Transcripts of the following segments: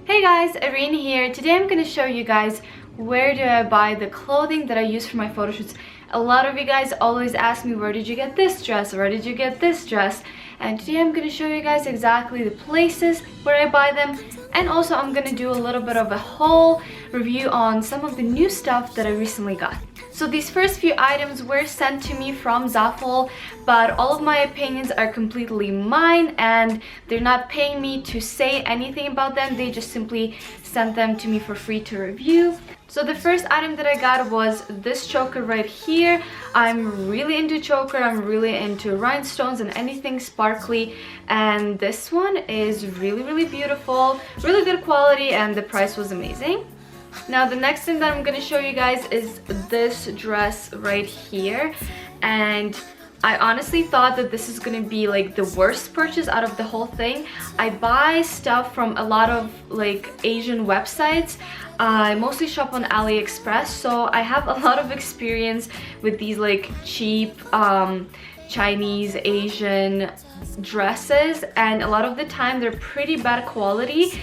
Hey guys, Irene here. Today I'm going to show you guys where do I buy the clothing that I use for my photo shoots. A lot of you guys always ask me, where did you get this dress? Where did you get this dress? And today I'm going to show you guys exactly the places where I buy them. And also I'm going to do a little bit of a haul review on some of the new stuff that I recently got. So these first few items were sent to me from Zaful, but all of my opinions are completely mine and they're not paying me to say anything about them. They just simply sent them to me for free to review. So the first item that I got was this choker right here. I'm really into choker, I'm really into rhinestones and anything sparkly, and this one is really beautiful, really good quality, and the price was amazing. Now the next thing that I'm going to show you guys is this dress right here, and I honestly thought that this is going to be like the worst purchase out of the whole thing. I buy stuff from a lot of like Asian websites. I mostly shop on Aliexpress, so I have a lot of experience with these like cheap Chinese Asian dresses, and a lot of the time they're pretty bad quality.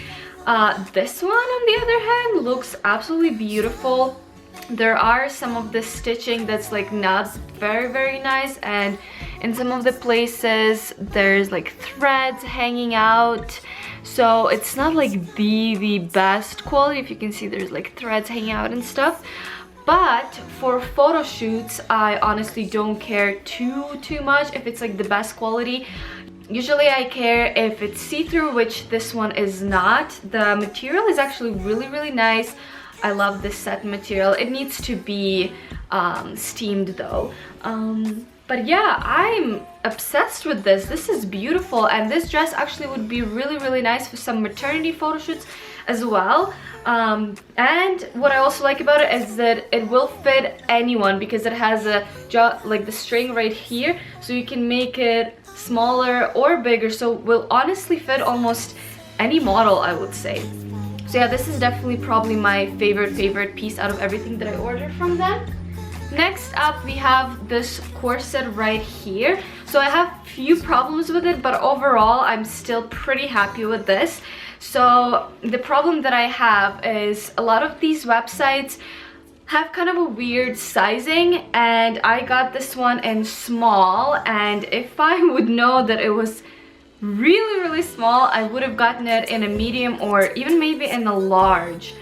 This one on the other hand looks absolutely beautiful. There are some of the stitching that's like not very nice, and in some of the places there's like threads hanging out, so it's not like the best quality. If you can see, there's like threads hanging out and stuff. But for photo shoots, I honestly don't care too much if it's like the best quality. Usually I care if it's see-through, which this one is not. The material is actually really nice. I love this satin material. It needs to be steamed though. But yeah, I'm obsessed with this. This is beautiful, and this dress actually would be really nice for some maternity photo shoots as well. And what I also like about it is that it will fit anyone, because it has a like the string right here, so you can make it smaller or bigger, so it will honestly fit almost any model, I would say. So yeah, this is definitely probably my favorite piece out of everything that I ordered from them. Next up, we have this corset right here. So I have few problems with it, but overall I'm still pretty happy with this. So the problem that I have is a lot of these websites have kind of a weird sizing, and I got this one in small, and if I would know that it was really small, I would have gotten it in a medium or even maybe in a large,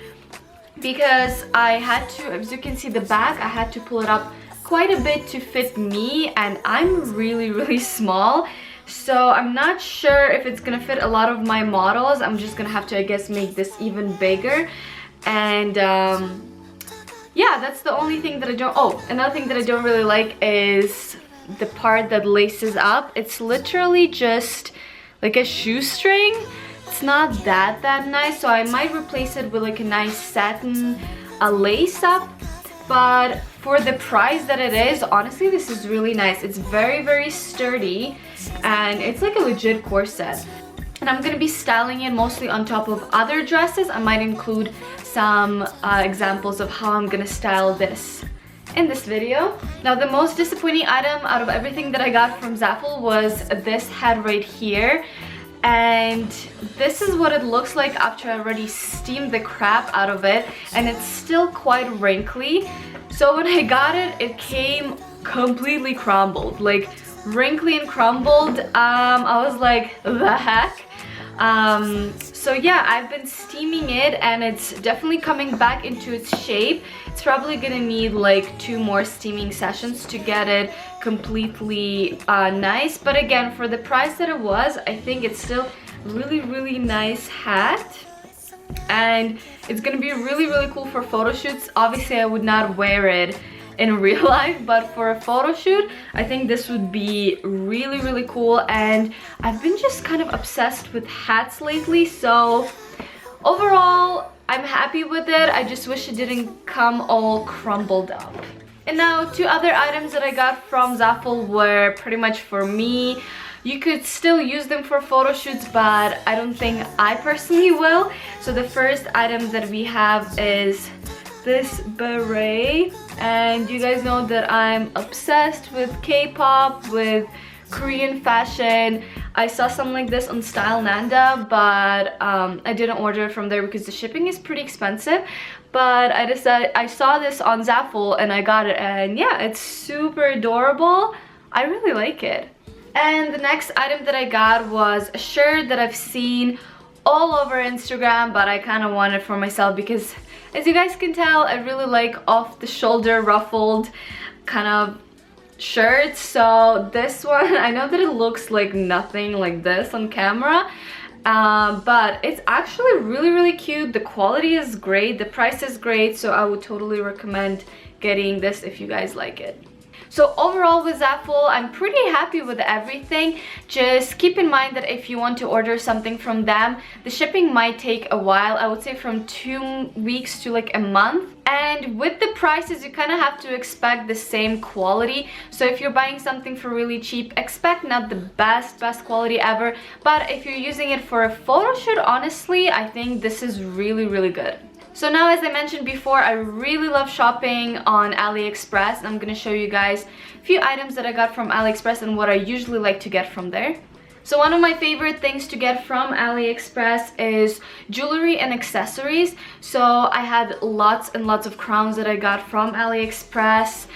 because I had to, as you can see the back, I had to pull it up quite a bit to fit me, and I'm really small, so I'm not sure if it's gonna fit a lot of my models. I'm just gonna have to, I guess, make this even bigger. And yeah, that's the only thing that I don't... Oh, another thing that I don't really like is the part that laces up. It's literally just like a shoestring. It's not that nice, so I might replace it with like a nice satin lace up. But for the price that it is, honestly, this is really nice. It's very sturdy, and it's like a legit corset. And I'm gonna be styling it mostly on top of other dresses. I might include some examples of how I'm gonna style this in this video. Now, the most disappointing item out of everything that I got from Zaful was this hat right here. And this is what it looks like after I already steamed the crap out of it, and it's still quite wrinkly. So when I got it, it came completely crumbled, like wrinkly and crumbled. I was like, the heck? So yeah, I've been steaming it, and it's definitely coming back into its shape. It's probably gonna need like 2 more steaming sessions to get it completely nice, but again, for the price that it was, I think it's still really nice hat, and it's gonna be really cool for photo shoots. Obviously I would not wear it in real life, but for a photo shoot I think this would be really cool. And I've been just kind of obsessed with hats lately, so overall I'm happy with it. I just wish it didn't come all crumbled up. And now 2 other items that I got from Zaful were pretty much for me. You could still use them for photo shoots, but I don't think I personally will. So the first item that we have is this beret, and you guys know that I'm obsessed with K-pop, with Korean fashion. I saw something like this on Style Nanda, but I didn't order it from there because the shipping is pretty expensive. But I decided, I saw this on Zaful and I got it, and yeah, it's super adorable. I really like it. And the next item that I got was a shirt that I've seen all over Instagram, but I kind of want it for myself because, as you guys can tell, I really like off-the-shoulder ruffled kind of shirts. So this one, I know that it looks like nothing like this on camera, but it's actually really cute. The quality is great, the price is great, so I would totally recommend getting this if you guys like it. So overall with Zaful, I'm pretty happy with everything. Just keep in mind that if you want to order something from them, the shipping might take a while. I would say from 2 weeks to like a month. And with the prices, you kind of have to expect the same quality. So if you're buying something for really cheap, expect not the best quality ever. But if you're using it for a photo shoot, honestly, I think this is really good. So now, as I mentioned before, I really love shopping on Aliexpress. I'm gonna show you guys a few items that I got from Aliexpress and what I usually like to get from there. So one of my favorite things to get from Aliexpress is jewelry and accessories. So I had lots and lots of crowns that I got from Aliexpress.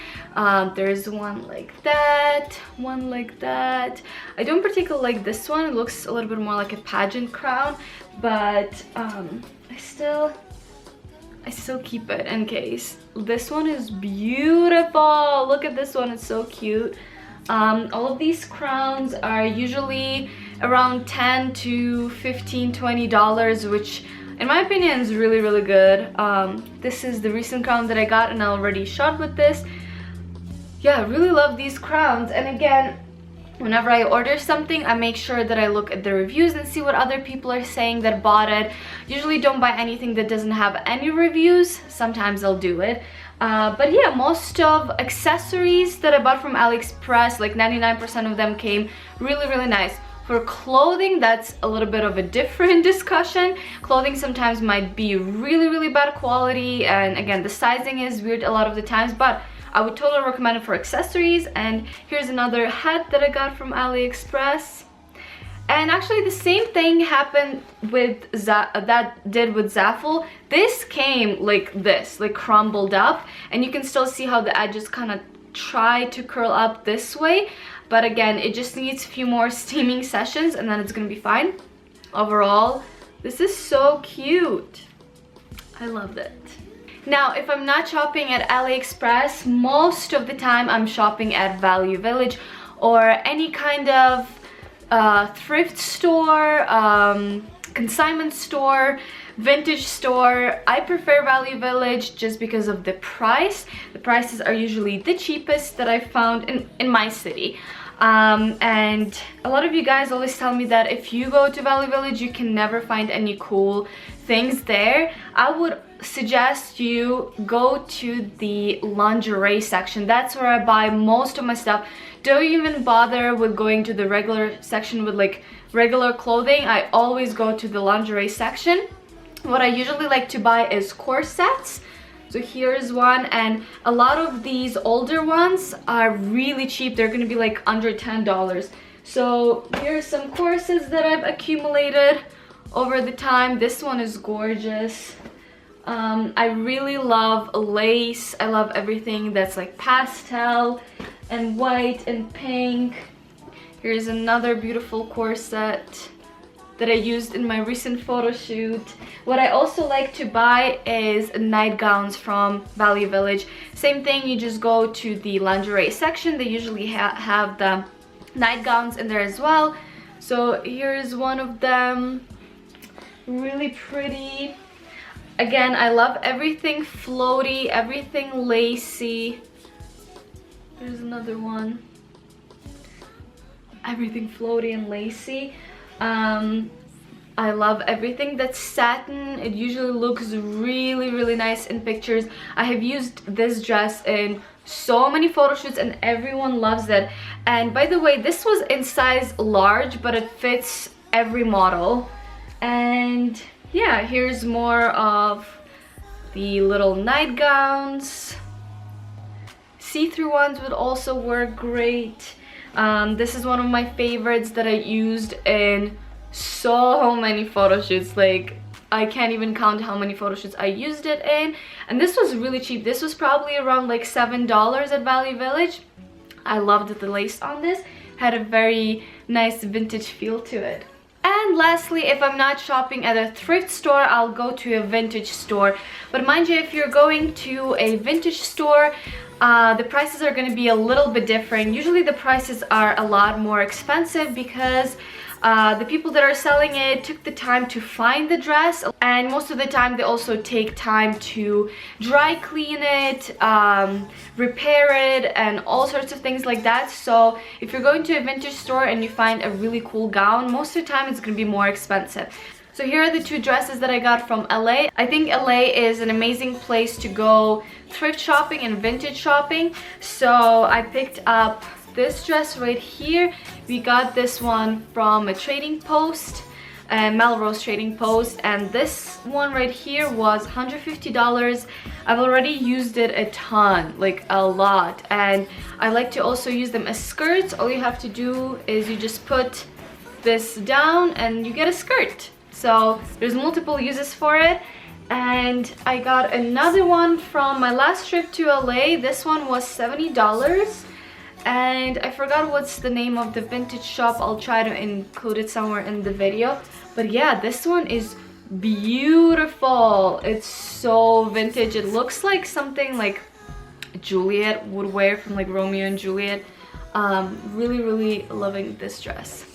There's one like that, one like that. I don't particularly like this one. It looks a little bit more like a pageant crown, but I still keep it in case. This one is beautiful. Look at this one, it's so cute. All of these crowns are usually around $10 to $15, $20, which in my opinion is really good. This is the recent crown that I got and I already shot with this. Yeah, I really love these crowns. And again, whenever I order something, I make sure that I look at the reviews and see what other people are saying that bought it. Usually don't buy anything that doesn't have any reviews. Sometimes I'll do it. But yeah, most of accessories that I bought from Aliexpress, like 99% of them came really nice. For clothing, that's a little bit of a different discussion. Clothing sometimes might be really bad quality, and again, the sizing is weird a lot of the times, but I would totally recommend it for accessories. And here's another hat that I got from Aliexpress. And actually the same thing happened with Zaful. This came like this, like crumbled up, and you can still see how the edges kind of try to curl up this way. But again, it just needs a few more steaming sessions and then it's gonna be fine. Overall, this is so cute. I loved it. Now, if I'm not shopping at Aliexpress, most of the time I'm shopping at Value Village or any kind of thrift store, consignment store, vintage store. I prefer Value Village just because of the price. The prices are usually the cheapest that I've found in my city. And a lot of you guys always tell me that if you go to Value Village, you can never find any cool things there. I would suggest you go to the lingerie section. That's where I buy most of my stuff. Don't even bother with going to the regular section with like regular clothing. I always go to the lingerie section. What I usually like to buy is corsets. So here's one, and a lot of these older ones are really cheap. They're gonna be like under $10. So here's some corsets that I've accumulated over the time. This one is gorgeous. I really love lace. I love everything that's like pastel and white and pink. Here's another beautiful corset that I used in my recent photo shoot. What I also like to buy is nightgowns from Value Village. Same thing, you just go to the lingerie section. They usually have the nightgowns in there as well. So here's one of them, really pretty. Again, I love everything floaty, everything lacy. There's another one. Everything floaty and lacy. I love everything that's satin. It usually looks really nice in pictures. I have used this dress in so many photo shoots and everyone loves it. And by the way, this was in size large, but it fits every model. And yeah, here's more of the little nightgowns. See-through ones would also work great. This is one of my favorites that I used in so many photo shoots. Like, I can't even count how many photo shoots I used it in. And this was really cheap. This was probably around like $7 at Value Village. I loved the lace on this. Had a very nice vintage feel to it. And lastly, if I'm not shopping at a thrift store, I'll go to a vintage store. But mind you, if you're going to a vintage store, the prices are going to be a little bit different. Usually the prices are a lot more expensive because the people that are selling it took the time to find the dress, and most of the time they also take time to dry clean it, repair it, and all sorts of things like that. So if you're going to a vintage store and you find a really cool gown, most of the time it's going to be more expensive. So here are the two dresses that I got from LA. I think LA is an amazing place to go thrift shopping and vintage shopping. So I picked up this dress right here. We got this one from a trading post, Melrose Trading Post, and this one right here was $150. I've already used it a ton, like a lot, and I like to also use them as skirts. All you have to do is you just put this down and you get a skirt. So there's multiple uses for it. And I got another one from my last trip to LA. This one was $70. And I forgot what's the name of the vintage shop. I'll try to include it somewhere in the video. But yeah, this one is beautiful. It's so vintage. It looks like something like Juliet would wear from like Romeo and Juliet. Really loving this dress.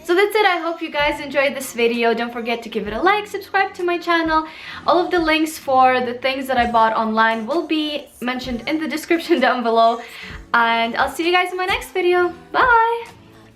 So that's it. I hope you guys enjoyed this video. Don't forget to give it a like, subscribe to my channel. All of the links for the things that I bought online will be mentioned in the description down below. And I'll see you guys in my next video. Bye!